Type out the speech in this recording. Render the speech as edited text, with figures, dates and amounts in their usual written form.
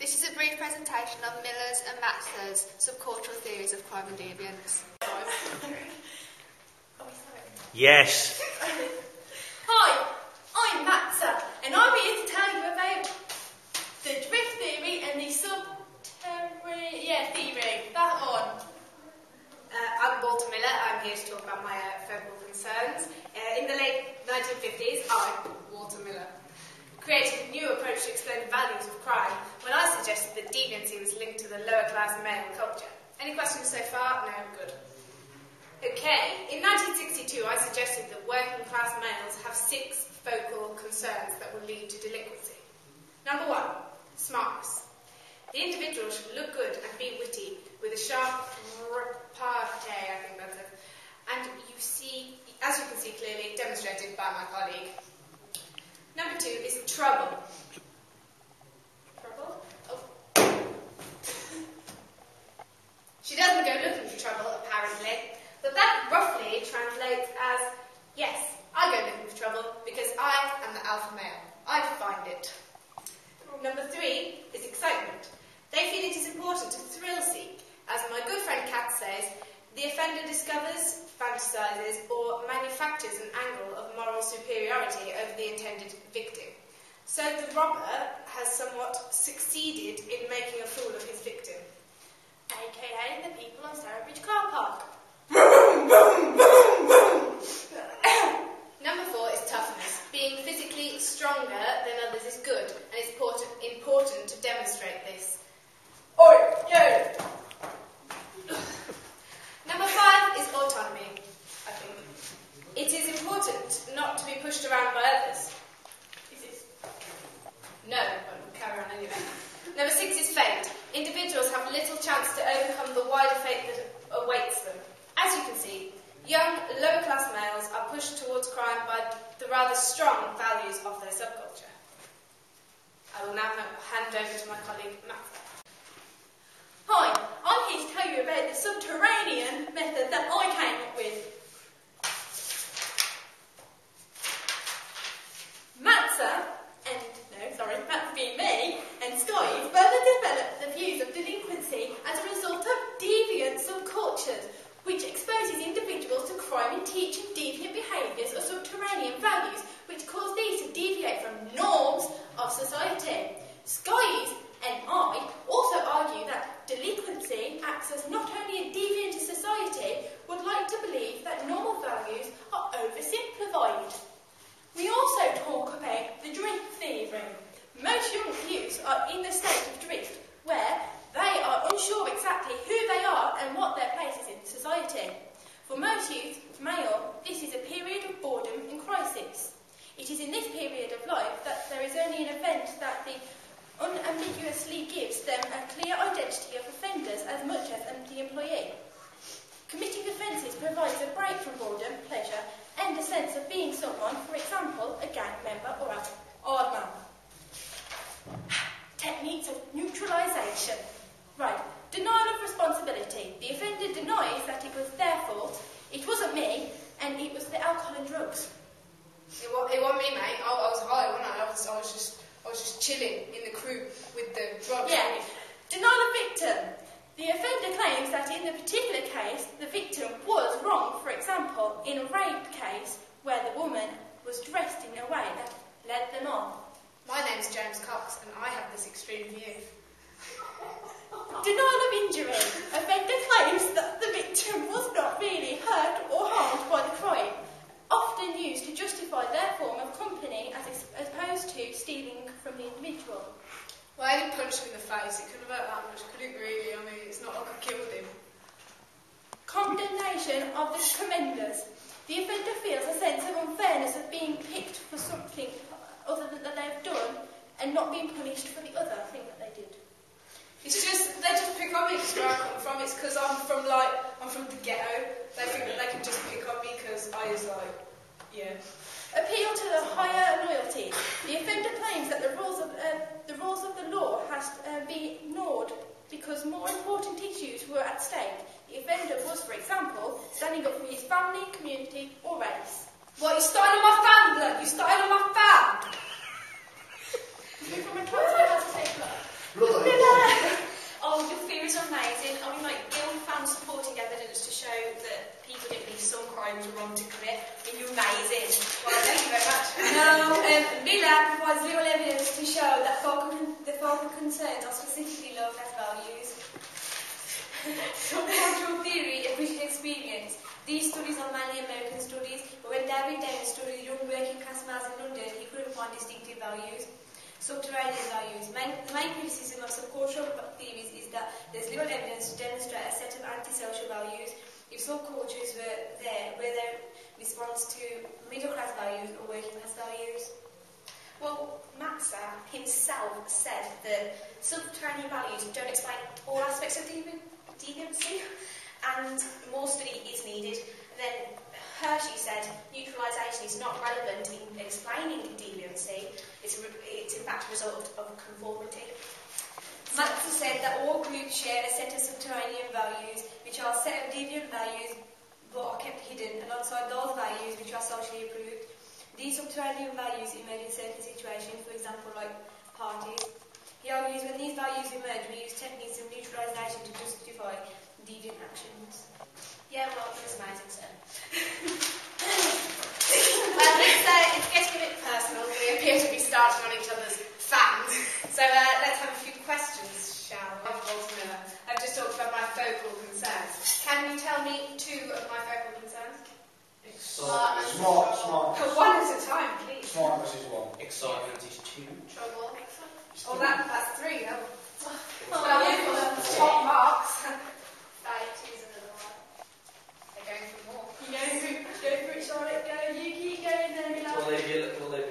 This is a brief presentation of Miller's and Matz's subcultural theories of crime and deviance. Yes. Hi, I'm Matza, and I'm here to tell you about the drift theory and the theory, that one. I'm Walter Miller. I'm here to talk about my federal concerns. In the late 1950s, I, Walter Miller, created a new approach to explain the values of crime when I suggested that deviancy was linked to the lower class male culture. Any questions so far? No? Good. Okay, in 1962 I suggested that working class males have 6 focal concerns that will lead to delinquency. Number 1, smartness. The individual should look good and be witty, with a sharp repartee, I think that's it. And you see, as you can see clearly, demonstrated by my colleague. Number 2 is trouble. Trouble? Oh. She doesn't go looking for trouble, apparently. But that roughly translates as, yes, I go looking for trouble because I am the alpha male. I find it. Number 3 is excitement. They feel it is important to thrill seek. As my good friend Kat says, the offender discovers, fantasizes, or manufactures an angle of moral superiority over the intended victim. So the robber has somewhat succeeded in making a fool of his victim. AKA the people on Stourbridge Car Park. Number 4 is toughness. Being physically stronger than others is good, and it's important to demonstrate this. Oi, yo! Number 5 is autonomy, I think. It is important not to be pushed around by others. Is it? No, but we'll carry on anyway. Number 6 is fate. Individuals have little chance to overcome the wider fate that awaits them. As you can see, young, lower-class males are pushed towards crime by the rather strong values of their subculture. I will now hand over to my colleague, Matza. Hi, I'm here to tell you about the subterranean method that I came up with. Matza being me, and SCLY4 further developed the views of delinquency as a result of deviant subcultures, which exposes individuals to crime and teaching deviant behaviours or subterranean values, which cause these to deviate from norms of society. SCLY4 and I also argue that delinquency acts as not only a deviant to society, would like to believe that normal values are oversimplified. We also talk about the drift theory. Most young youths are in the state of drift, where they are unsure exactly who they are and what their place is in society. For most youth, male, this is a period of boredom and crisis. It is in this period of life that there is only an event that unambiguously gives them a clear identity of offenders as much as the employee. Committing offences provides a break from boredom, pleasure, and a sense of being someone, for example, a gang member or an odd man. Techniques of neutralisation. Right. Denial of responsibility. The offender denies that it was their fault, it wasn't me, and it was the alcohol and drugs. It wasn't me, mate. I was high, wasn't I? I was just chilling in the crew with the drugs. Yeah. Denial of victim. The offender claims that in the particular case, the victim was wrong. For example, in a rape case where the woman was dressed in a way that led them on. My name's James Cox, and I have this extreme view. Denial of injury. Offender claims that the victim was not really hurt or harmed by the crime, often used to justify their form of company as opposed to stealing from the individual. Well, I didn't punch him in the face. It couldn't hurt that much, could it really? I mean, it's not like I killed him. Condemnation of the commenders. The offender feels a sense of unfairness of being picked for something other than that they've done and not being punished for the other thing that they did. It's just, they just pick on me because where I come from. It's because I'm from the ghetto. They think that they can just pick on me because I was yeah. Appeal to the higher loyalty. The offender claims that the rules of the law has been ignored because more important issues were at stake. The offender was, for example, standing up for his family, community, or race. What, you started on my fan, blood? You started on my fan! You're from a trans to take blood. Blood. Amazing. Well, thank you very much. Now, Miller provides little evidence to show that the focal concerns are specifically low-class values. Subcultural theory and British experience. These studies are mainly American studies, but when David Deviance studied young working-class males in London, he couldn't find distinctive values. Subterranean values. The main criticism of subcultural theories is that there's little evidence to demonstrate a set of antisocial values. If subcultures were their response to middle-class values or working-class values? Well, Matza himself said that subterranean values don't explain all aspects of deviancy, and more study is needed. And then Hershey said neutralisation is not relevant in explaining deviancy, it's in fact a result of conformity. Matza said that all groups share a set of subterranean values, which are a set of deviant values but are kept hidden alongside those values which are socially approved. These subterranean values emerge in certain situations, for example, like parties. He argues when these values emerge, we use techniques of neutralisation to justify deviant actions. Yeah, well, that's amazing, sir. It's getting a bit personal. We appear to be starting on each other's fans. So let's have a few questions, shall we? I've just talked about my focal concerns. Can you tell me 2 of my focal concerns? Smart. One at a time, please. Smartness is 1. Excitement is 2. Trouble. Oh, that's 3. Well, Top marks. 2's another one. They're going for more. Go for it, Charlotte. Go. You keep going there. Will they